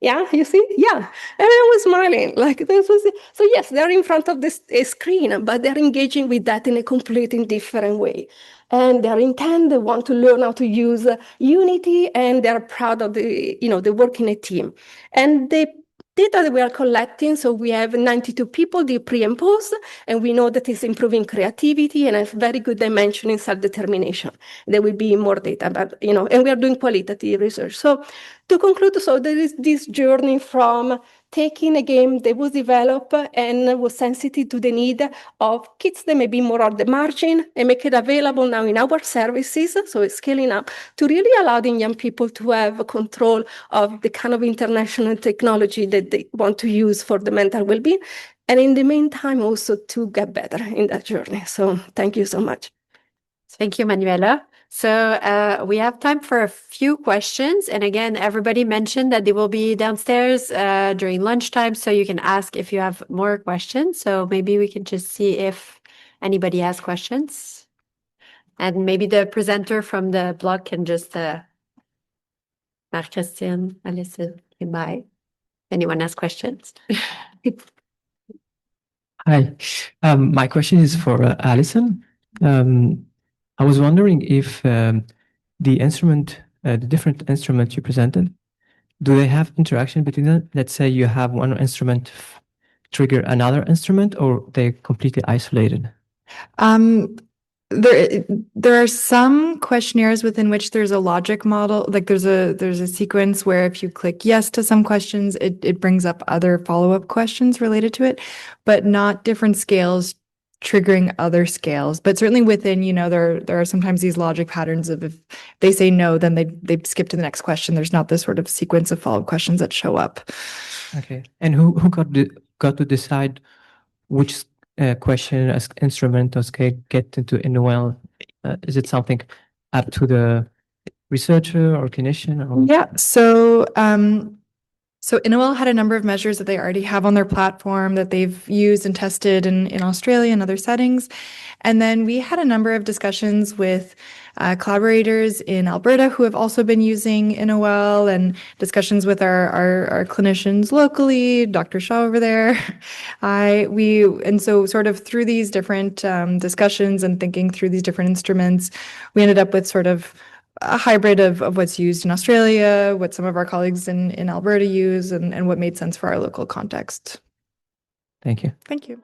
Yeah, you see? Yeah, everyone was smiling. So yes, they're in front of this screen, but they're engaging with that in a completely different way. And their intent, they want to learn how to use Unity, and they're proud of the work in a team. And the data that we are collecting, so we have 92 people, the pre and post, and we know that it's improving creativity and a very good dimension in self-determination. There will be more data, but, and we are doing qualitative research. So to conclude, so there is this journey from taking a game that was developed and was sensitive to the need of kids that may be more on the margin and make it available now in our services, so it's scaling up, to really allowing young people to have control of the kind of international technology that they want to use for the mental well-being, and in the meantime also to get better in that journey. So thank you so much. Thank you, Manuela. So we have time for a few questions. And again, everybody mentioned that they will be downstairs during lunchtime, so you can ask if you have more questions. So maybe we can just see if anybody has questions. And maybe the presenter from the blog can just, Marc-Christine, Alison, bye. Anyone has questions? Hi, my question is for Alison. I was wondering if the different instruments you presented, do they have interaction between them? Let's say you have one instrument trigger another instrument, or they're completely isolated? There are some questionnaires within which there's a logic model, like there's a sequence where if you click yes to some questions, it brings up other follow-up questions related to it, but not different scales triggering other scales. But certainly within, there are sometimes these logic patterns of if they say no, then they skip to the next question. There's not this sort of sequence of follow-up questions that show up. Okay. And who got to decide which question as instrument or scale get into NOL? Is it something up to the researcher or clinician? Or? Yeah. So NOL had a number of measures that they already have on their platform that they've used and tested in Australia and other settings. And then we had a number of discussions with collaborators in Alberta who have also been using NOL, and discussions with our clinicians locally, Dr. Shaw over there. And so sort of through these different discussions and thinking through these different instruments, we ended up with sort of a hybrid of what's used in Australia, what some of our colleagues in Alberta use, and what made sense for our local context. Thank you. Thank you.